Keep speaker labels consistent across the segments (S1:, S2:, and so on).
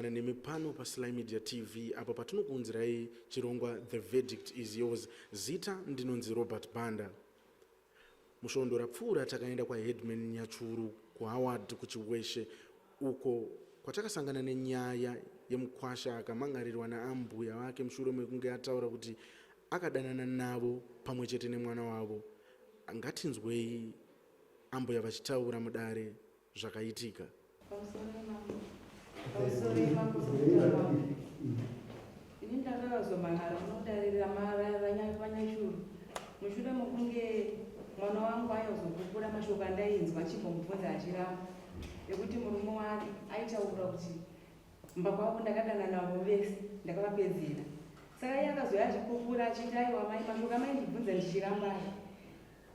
S1: kusangana nemi pano pa Sly Media TV apo patinokuunzirai chirongwa The Verdict is Yours. Zita ndinonzi Robert Banda. Mushondo rapfuura takaenda kwa Headman Nyachuru ku Howard kuchiweshe uko kwatakasangana nenyaya yemukwasha akamangarirwa naambuya wake mushure mekunge ataura kuti akadanana navo pamwe chete nemwana wavo. Ngatinzwei ambuya vachitaura mudare zvakaitika.
S2: Mushure mekunge mwana wangu ayozokukura mashoko andainzwa achibvomubvunza achiramba ekuti murume wake aitaura kuti mba kwavo ndakadana navo vese ndakavapedzera. Saka iye akazouya achikukura achiti aiwa mai mashoko amaindibvunza ndichiramba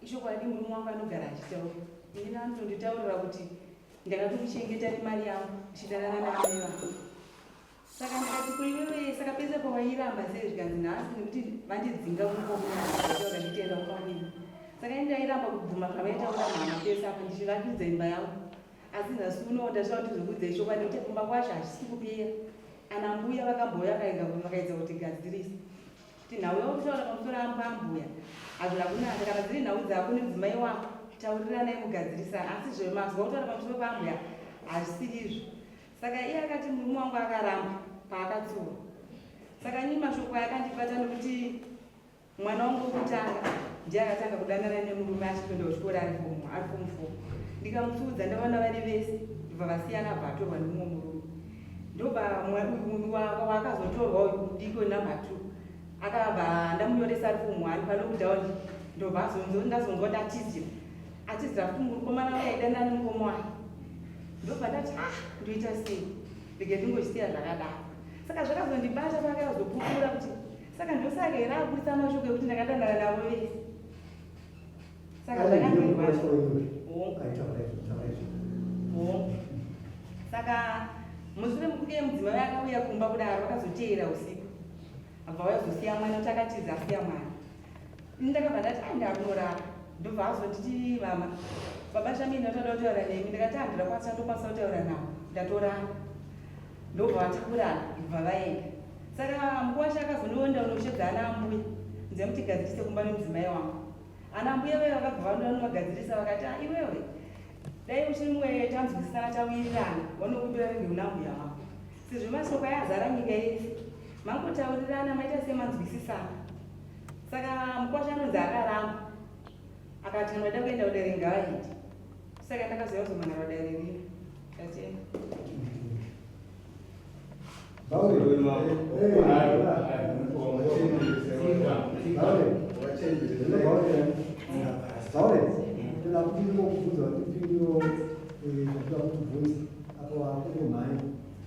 S2: ishoko radi murume wangu anogara achitaura. Ini anotonditaurira kuti ndakatokuchengeta nemari yangu ndichidanana namai vangu. Saka ndakati kuiwewe saka pese pawairamba sei zvikanzi nhasi nekuti vandidzinga kukomunataura nditenda kwamini. Saka ndairamba kubvuma pavaitaura mhama pese apo ndichivakidza imba yangu. Asi nhasi uno ndasvika kuti zvokudza ishoko nekuti kumba kwasha hazvisi kupera. Ana mbuya vakambouya vakaedza kutigadzirisa. Kuti nhau yautaura pamusoro ambuya hazvina kunaka. Kana dziri nhau dzako nedzimai wako tauriranai mugadzirisana. Asi zvemazuva kutaura pamusoro paambuya hazvisi izvo. Saka iye akati murume wangu akaramba paakatsuwa. Saka ini mashoko akandibata nekuti mwana wangu wokutanga ndiye akatanga kudanana nemurume achipinda kuchikora ari form 4. Ndikamutsudza ndavana vari vese ndibva vasiyana bvatorwa nemumwe murume. Ndobva mumwe wakazotorwa uyu diko namba 2 akabva ndamunyoresa ari form 1 palockdown. Ndobva ndazonzwa atizira kuti mukomana wake aidanana nemukoma wake. Ndobva ndati ndoita sei ndege ndingochisiya zvakadaro. Saka zvakazondibata pakazopupura kuti saka ndosaka here akubudisa mashoko ekuti ndakadanana navo vese. Saka saka mushure mekunge mudzimai akauya kumba kudaro vakazoteera usiku abva vazosiya mwana kuti akatiza asiya mwana. Ini ndakabva ndati ndakunorara. Ndobva azonditi mama baba chamini ndatoda kutaura nemi. Ndikati ndakwanisa ndokwanisa kutaura navo ndatorana. Ndobva vatakurana ibva vaenda. Saka mukwasha akazondoenda unoshedza ana ambuya nze mutigadzirise kumba nemudzimai wangu. Ana ambuya vaya vakabva vanovagadzirisa vakati iwewe dai uchimwe tanzwisisana tawirirana vanokupira rege una mbuya wako. Sezvo mashoko ayazara nyika yese mangotaurirana maita semanzwisisana. Saka mukwasha anonzi akaramba akati anoda kuenda kudare ngavaiti. Saka ndakazoya kuzomana kudare rino tatenda.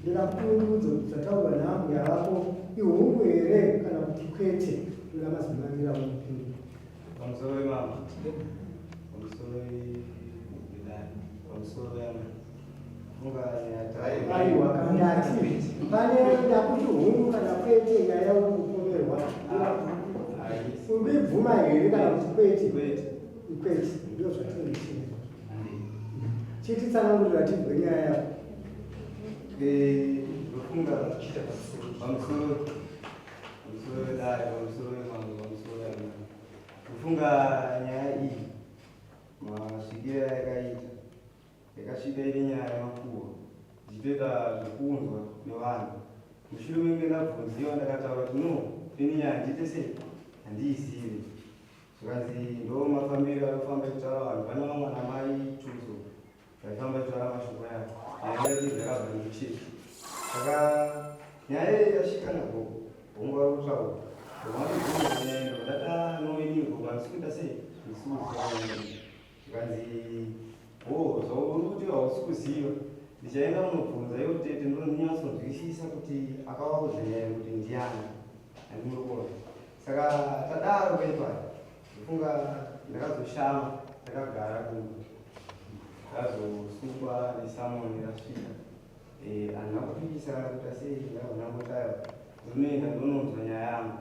S3: Ndakakuvudza nambuya vako ihungu here kana kuti kwete toda mazimanira mupindu
S4: pamusoro wemama pamusoro wedani pamusoro yama
S3: aiwa kandati pane ndakuti hungu kana kwete nyaya yokupomerwa umbibvuma here kana kuti kwete ndo zvatinoti chititsanangurira tibve nyaya yako.
S4: Ndofunga pamusoro wedai pamusoro wemama pamusoro yama ndofunga nyaya iyi masvikiro yakaita yakasvika iri nyaya yamakuhwa ndichitoita zvekuunzwa nevanhu. Mushure menge ndabvunziwa ndakataura kuti no ini nyaya ndiite sei handiizivi. Zvikanzi ndo mafambiro anofamba kutaura vanhu pane vamwe anamai tuzo vaifamba kutaura mashoko yavo nyaya dzakabva nekucheki. Saka nyaya iyi yasvika nabhongo vari kutaura ndomainyaya ndodada noinirwa vanisi kuita sei isuuzi. Zvikanzi zvauri kuti hausi kuziva ndichaenda munobvunza iwo tete ndonyatsonzwisisa kuti akavaudza nyaya kuti ndiani handimurikona. Saka tadaro paipaya ndofunga ndakazoshama ndakagara kumba ndakazosukwa nesamoni rasvika handina kupikisa kuita sei ndavonambotayo ndonoenda ndononzwa nyaya yangu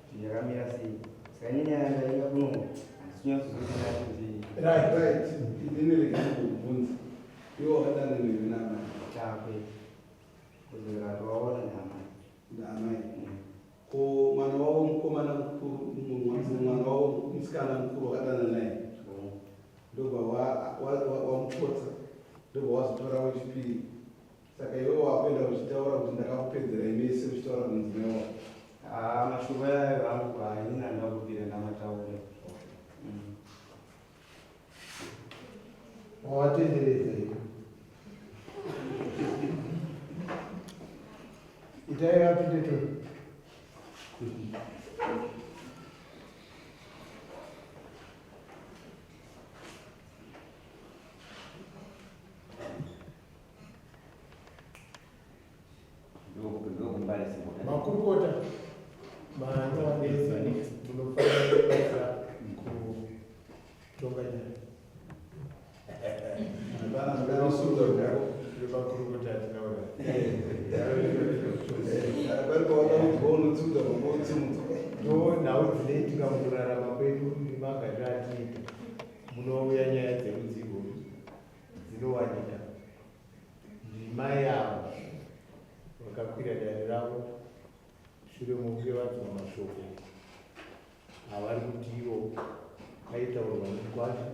S4: kuti yakamira sei. Saka nenyaya ndainga kuno handisinyatsozoita kuti
S5: ndinelekekubvunza iwo wakadana newe nama
S4: chakwe kuzera twaona nyama
S5: Ndamai. Ko mwana wavo mukomana mukuru, mwana wavo musikana mukuru wakadana naye. Ndobva wamupotsa, ndobva wazotora wechipiri. Saka iwe wapenda uchitaura kuti ndakakupedzera imese uchitaura kunzi newa.
S4: mashoko yayo hangu haina ndakupira ndamataura.
S3: Wawatenderedza iwe. Itai apinde to. Makurukota maanowanezani munofanira kubaisa kutonganya makurukota atinaura ndo nhau dzinoitika mukurarama kwedu nemagariro atinoita munouya nyaya dzeruzivo dzinowanika ndimai avo vakakwira dare ravo shure mokunge vanzwa mashoko avari kuti ivo aitaurwa nekwazvo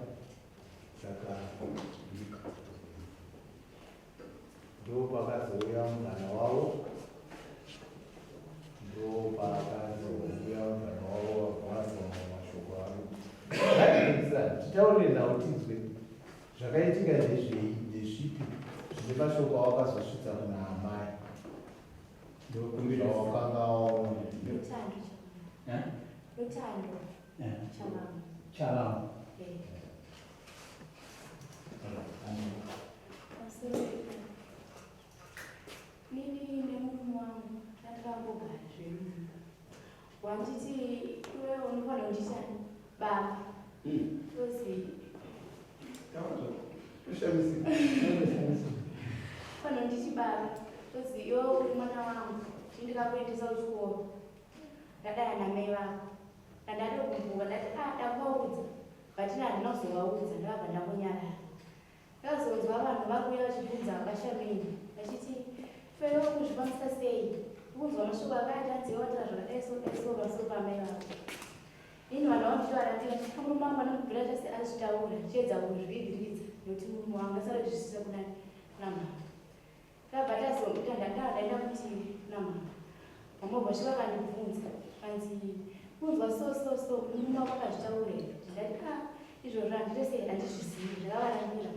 S3: saka ndo pakazouya mugana wavo ndo pakazouya mugana wavo vavanzwa mashoko avo titaure nhau tinzwe zvakaitika ndezvipi zvine mashoko awakazosvitsa kuna amai ndokumbira wakanga waona
S6: Shalom.
S7: Mimi nemume wangu takambogara zvemunhu wanditi iwe unofanira kunditani baba tozi fanira nditi baba tozi iwe uri mwana wangu ndikakuendesa kuchikoro ndadai namai vako ndandati kumbuka ndati ndakaudza but handina kuzovaudza ndakabva ndakonyarara ndakazonzwa vanhu vakuuya vachibvunza vashamini vachiti fero kuzvikwanisa sei kunzwa mashoko akaitanziva watira zvakadaiso pamusoro pamai vako ini vanhu vandichivarambira murume wangu anokubvira chase azvitaura chiedza kuzviviviridza nekuti murume wangu asarozvisisa kuna mama ndakabva tazoita ndandadaenda kuti mama mamobva chivakandibvunza kanzi kunzwa so murume wako akazvitaurei ndati izvozvo handitese handizvizivi zvakavarambira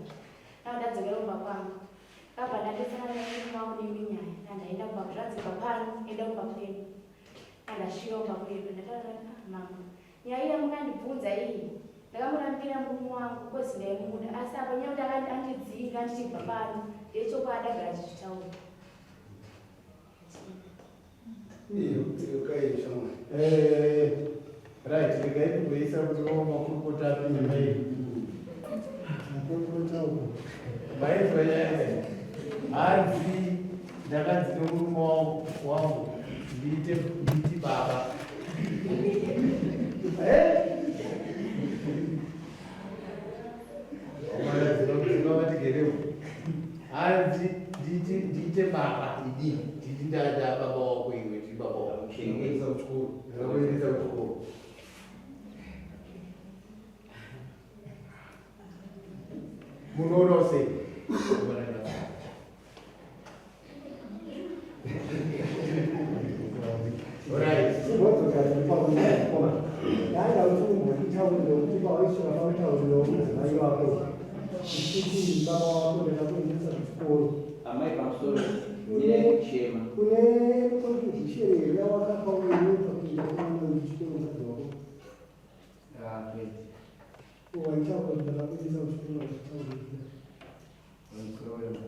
S7: ndakadadzokera kumba kwangu ndakabva ndadetsana nemurume wangu neminyaya ndandaenda kumba kuzvanzika pano enda kumba kwedu ndandashiva kumba kwedu ndataura mama nyaya iya mukandibvunza iyi ndakamurambira murume wangu kozi ndaimuda asi apo nyaya kuti andidzinga ndichibva pano ndechokwadi agara chichitaura
S3: right regai kugoisa kuti vo makurukota apinde mairi makurukota uko maizwa nyaya hanzi ndakanzi nemurume wangu ndiiti baba zvinovandigereu hanzi ndiite baba idi nditi ndada baba wako iwe ti baba wako
S5: Kuendesa kuchikoro.
S3: zvinokuendesa kuchikoro munoona sei
S6: Yaenda utumwa kitauriro kuti pawaisvika pautauriro mudzimai wako ichiti baba wako ndada kuendesa kuchikoro
S8: amai pamusoro nekuchema
S6: kune kontribution yawakapa wewe pakuenda kuchikoro mukadzi wako waitaura kuti ndada kuendesa kuchikoro
S4: Pamusoro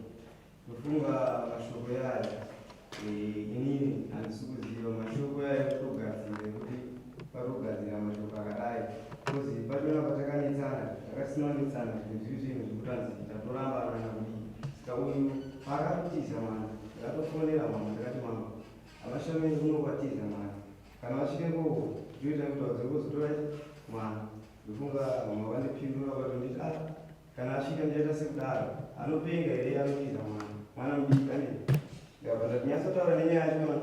S4: kufunga mashoko yayo inini handisi kuziva mashoko yayo kutogadzira kuti patogadzira mashoko akadai kozi pachona patakanetsana takasinoanetsana zvinhu zvinhu zvekutanzi tatoramba ana kuti saka uyu akatotiza mwana takatofonera mama takati mama avashamiri unokwatiza mwana kana vasvike ngoko zvoita kuti vadzokozotora mwana ndofunga mama vandipindura vatonditi kana asvika ndichaita sekudaro anopenga here anotiza mwana mwana mudiki ane Ndapanda tinyasotaura nenyaya yachona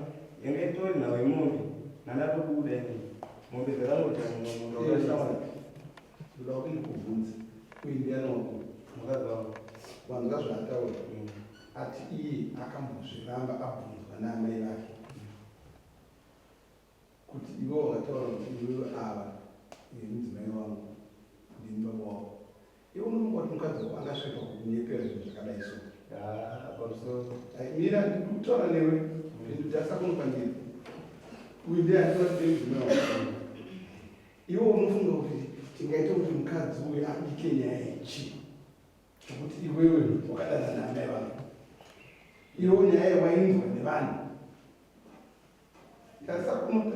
S4: inge tori nawo imombe nandatobuda ini mombe dzakangoti munhu wakashawana
S5: ndoda kuti ndikubvunze kuindianoko
S4: mukadzi wangu
S5: vanhu ngazvaataura ati iye akambozviramba abvunzwa naamai vake kuti ivo wakataura kuti iwewe ava mudzimai wangu ndini baba wavo iwe unofunga kuti mukadzi wako angasvika kunyepera zvinhu zvakadai so
S4: pamusoro
S5: mira ndikutaura newe zvinhu zvasakunokwanira uyu ndiye atiora kuti mudzimai wangu iwe unofunga kuti tingaita kuti mukadzi uyu abike nyaya yechi kuti iwewe wakadana naamai vangu iwo nyaya yewainzwa nevanhu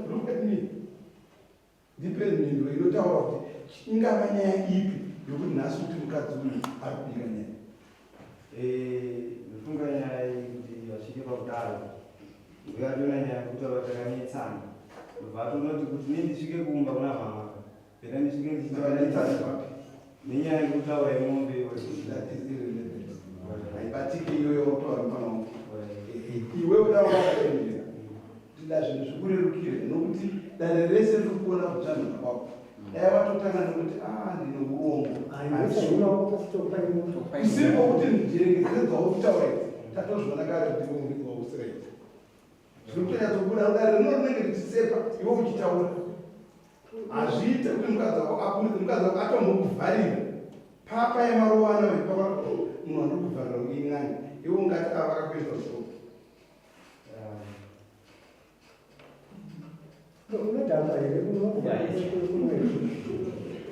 S5: look at me ndipe mhinduro inotaura kuti ingava nyaya ipi yokuti nhasi kuti mukadzi uyu ari kubika nyaya
S4: ndofunga nyaya yekuti vasvike pakudaro ndikatona nyaya yekuti vatakanyetsana ndobva atonoti kuti nendisvike kumba kuna mama pera ndisvike
S5: ndichiaanetsana papi
S4: nenyaya yekutaura imombe
S5: haibatiki iyoyo kutaura mufana wangu iwe udawa wakaendera tida zvinhu zvikurerukire nokuti dare rese riri kuona kutsvanuka kwako dai watotanga nokuti ndine urombo usipo kuti ndiregedzedzawo kutaura idzi tatozviona kare kuti iwe uri wausireti zviri kutonyatsobuda dare rino rinenge richisepa iwe uchitaura hazviite kuti mukadzi wako akuriti mukadzi wako atombokuvharira papa yemarovana weipapa munhu andiri kuvharira uin'anga iwe ungati ava akakuita so
S6: unodhamba here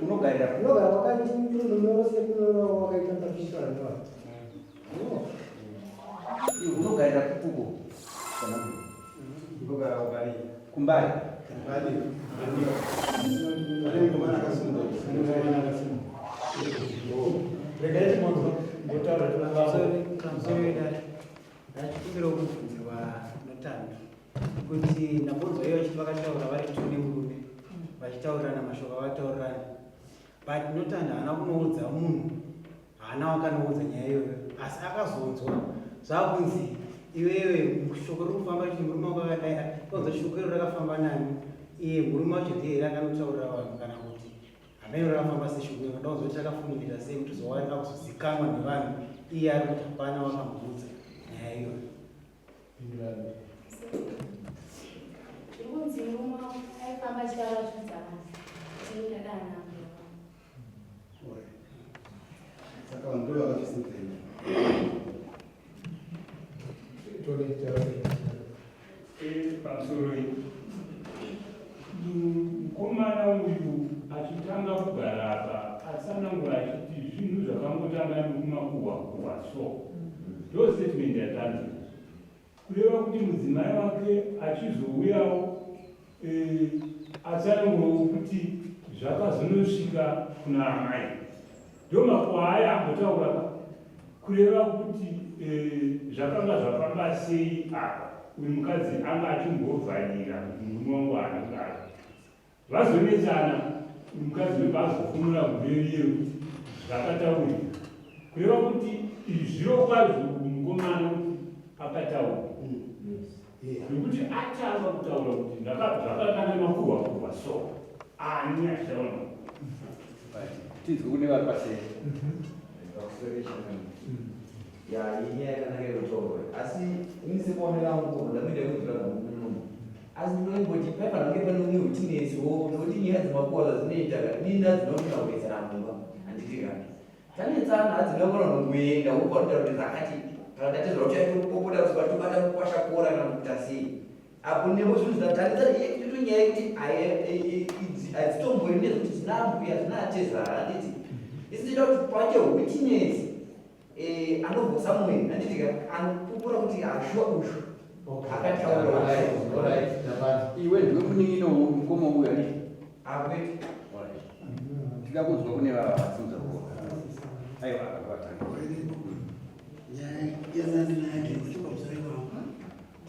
S8: unogarira
S6: unogara wakatiunoose wakaita ndakushara nevanhu
S8: unogarira kupuko
S4: ndogara ukari
S8: kumbari
S9: ndachikumbira kubvunzirwa notando kuti ndambonzwa iyo vachiti vakataura vari tune murume vachitaurirana mashoko avataurirana but notando haana kunoudza munhu haana wakanoudza nyaya iyoyo asi akazonzwa zvakunzi iwewe shoko riri kufamba kuti murume wako akadai konzwa shoko iro rakafamba nani iye murume wacho ndiye here akanotaurira vanhu kana kuti hameno rakafamba seshoko iro ndaunzwa kuti rakafungira sei kuti zowanika kuzozikanwa nevanhu iye ari kuti hapana wakamboudza nyaya iyoyo
S7: zviri kunzi murume aifamba achitaura zvidzakasi tinodadana
S5: saka vanhu ndo vakazvisinzenya
S10: pamusoro mukomana uyu achitanga kugara apa atsanangura achiti zvinhu zvakangotanga nekumakuhwa so ndo statement yatanzi kureva kuti mudzimai wake achizouyawo atsanangurewo kuti zvakazonosvika kuna amai ndo makwaya ambotaura kureva kuti zvakanga zvafamba sei apa uyu mukadzi anga achimbovhanyira kuti murume wangu anogara vazonetsana uyu mukadzi webva azofunura mberiyo kuti zvakataurika kureva kuti zviro kwazvo mukomana kuti akataura nekuti atanga kutaura kuti zvakatanga makuhwa so ani achaona
S8: tizwe kune vari paseri
S11: inyaya yakanaka yekutorwa asi inise kuonera nguo ndakuita kuzviraga munhu asi ndinoingoti paifanonge pane umwe hutineziwo nokuti nyaya dzemakuva dzinoita dina dzinokona kuwedzera mumba handitika tanetsana hadzinokona nongoenda woparuda kuti zakati kana tatezva uchaitopopoda kubatobata kukwasha kora kana kuita sei apo nebo zvinhu zvatanisa ito nyaya yekuti hadzitomboende kuti dzinambuya dzinatezara handiti isitoita kuti pache hutinezi anobva samweri handitika anopupura kuti ashua ushu akataura
S8: iwe ndiwe munin'ino mukoma uyu ani
S11: akwete
S8: tikakudzwa kune vavavatsinza kuona aiwa akavatanga
S12: yanandinake kuchikobzaiwamo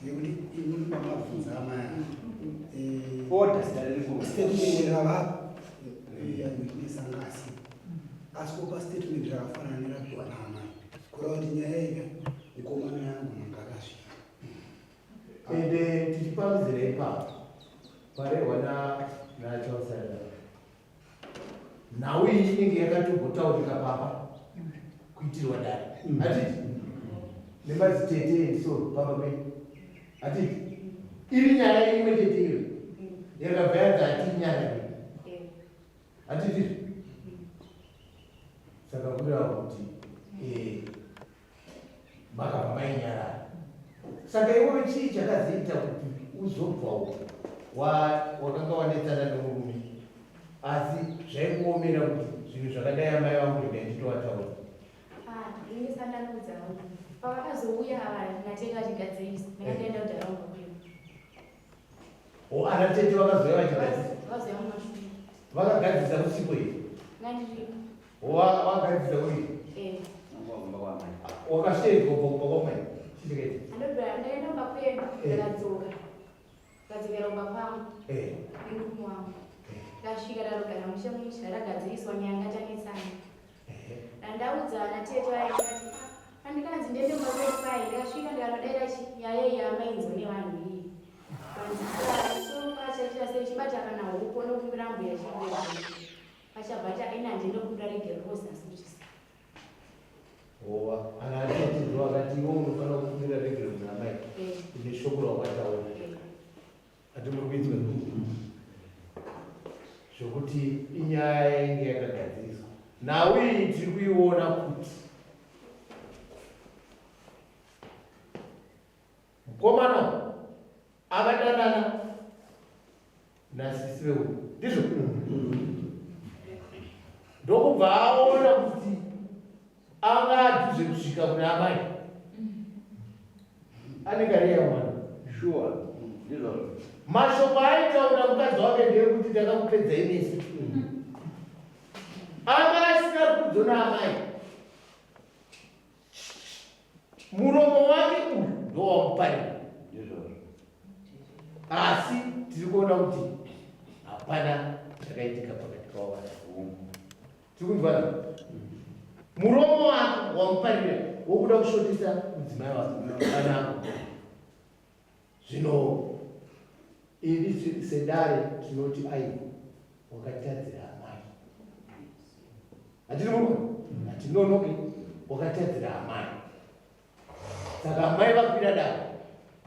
S12: ndekuti imuni pamabvunza amaya
S8: oda zita ririkuru
S12: statement rava yawitnesa ngasi asi kopa statement rakafanana nerapiwa naamai kureva kuti nyaya ika mukomana yangu nangakasvika
S3: ende tichipamizira ipapo parehwa nachausarira nhau iyi inenge yakatogotautika papa kuitirwa dare hatiti nemadzitete endisoro papa penyu hatiti iri nyaya imwe chete iyo yakabva yadza hati nyaya hatiti saka kureva kuti makabva mainyarara saka iwe chii chakazoita kuti uzobvawo wakanga wanetsana nemurume asi zvaikuomera kuti zvinhu zvakadai amai vangu ndikainditowataura
S7: ini sandanudza pavakazouya natete vachigadzirisa ndakatoenda kudharaunda kuyo
S3: anatete vakazouya vachigadzirisa
S7: vakazouya mumashure
S3: vakagadzirisa usiku iyi
S7: ngandiripo
S3: wagadzirisa uyi wakasheedzwa kubva kwamai chichikaita
S7: ndakaenda kumba kwedu ndakadzoka ndikadzokera kumba kwangu nemurume wangu ndasvika ndarogara mushe musha ndagadziriswa nyanga chanetsana ndandaudzana tete vaikati andikanzi ndiende kumakwefai ndikasvika ndikanodaira nyaya iyi amainzo nevanhu iyi panzisoopachaita sei chibata kana hupo nokumbira mbuya chibeta pachabhata ina ndinokumbira regerosi asikuchisa
S3: anatete ndo akati iwo unofanira kukumbira regero kuna mai ine shoko rakwataura ati muri kuidzwa zvokuti inyaya yainge yakagadziriswa nhau iyi tiri kuiona kuti mukomana akadanana nasisi veuyu ndizvo ndokubva aona kuti anga adhuze kusvika kuna amai anenge ariya mwana
S11: sure ndizvo
S3: mashoko aitaura mukadzi wake ndeyekuti ndakamupedza inesi anga asina kudzona amai muromo wake uyu ndowamuparira asi tiri kuona kuti hapana chakaitika pakati pavo tiri kunzwana muromo wake wamuparira wokuda kushotisa mudzimai wake anako zvino iri sedare tinoti ai wakatadzira amai hatiri murume hatinonoke wakatadzira amai saka amai vakwira dare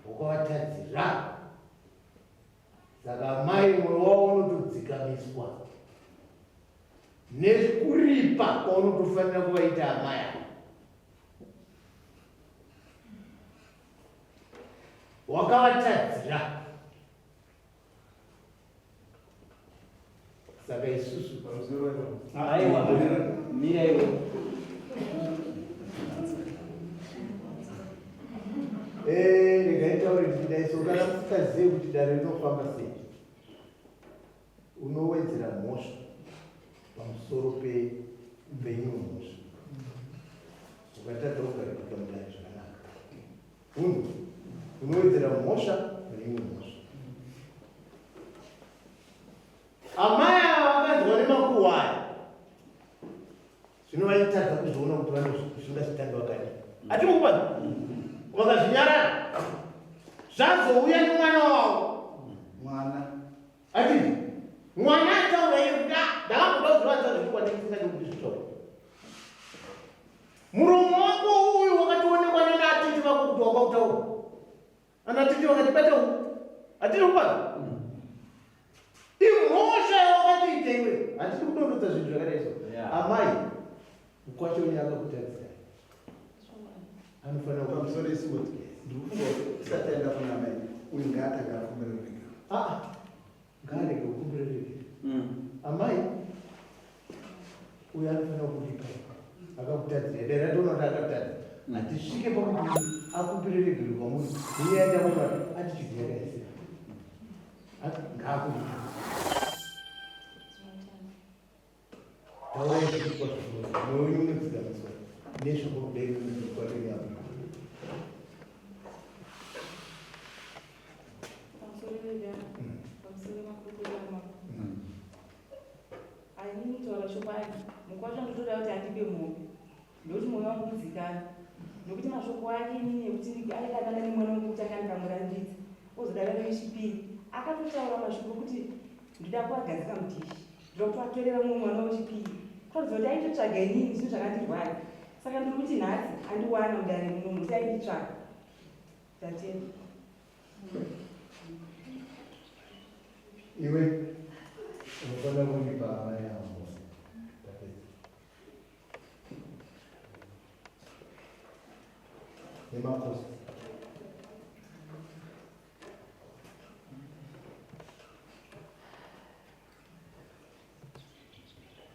S3: wakavatadzira saka amai mwoyo wavo unotodzikamiswa nekuripa kwaunotofanira kuvaita amai ava wakavatadzira saka isusu
S8: aiwa mira iwe
S3: regaitauri ndidaiso kana musikazive kuti dare rinofamba sei unowedzera mhosva pamusoro peimwe mhosva ukatadza kugarika mudare zvakanaka unowedzera mhosva paimwe mhosva amai ava vakanzwa nemakuhwaya zvino vaitadza kuzviona kuti vanosvinga zvitambi vakadii ati mukubadza vakazvinyarara zvazouya nemwana wavo
S5: mwana
S3: ati mwana ataura iye kuti ndakamboda kuzivanza zvikwandisingadi kuti zvitaura muromo wako uyu wakatoonekwa nenaatiti vako kuti wakautaura anatiti vakatibata u hatiri kubadza imhosva yawakatiita iwe hatiri kudondodza zvinhu zvakadaiso amai mukwachoni akakutadzira anofanira
S5: pamusoro isoti ndikufunga kuti isati aenda kuna mai uyu ngaatanga akumbira regero
S3: ngaarege kukumbira regero amai uyu anofanira kulipa akakutadzira dera ndonoti akatadza hatisvike pakuti akumbire regero kwamuri uyaenda kwamari ati chizvi yakaisira ngaakulipa taurai zvikwa mwoyo wenyu unodzikamiswa nezvakudai unodzikwa nenyama
S2: ainitaura chokwadi mukwacho ndotoda kuti andipe mombe ndokuti mwoyo wangu udzikana nokuti mashoko ake inini ekuti aidadana nemwana wangu kuti akandikamurambidza ozodavana wechipiri akatotaura mashoko kuti ndida kuagadzika mudhishi ndida kutoatorera mumwe mwana wechipiri kuratidza kuti aitotsvaga inini zvinhu zvakandirwara saka ndiri kuti nhasi andiwana mudare munomu seainditsvaga tatenda
S3: iwe unofanira kundipa hama yavo nemakosi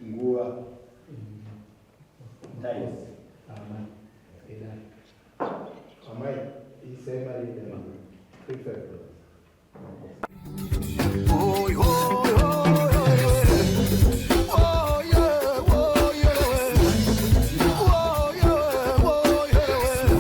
S3: nguva amai isaimari prefect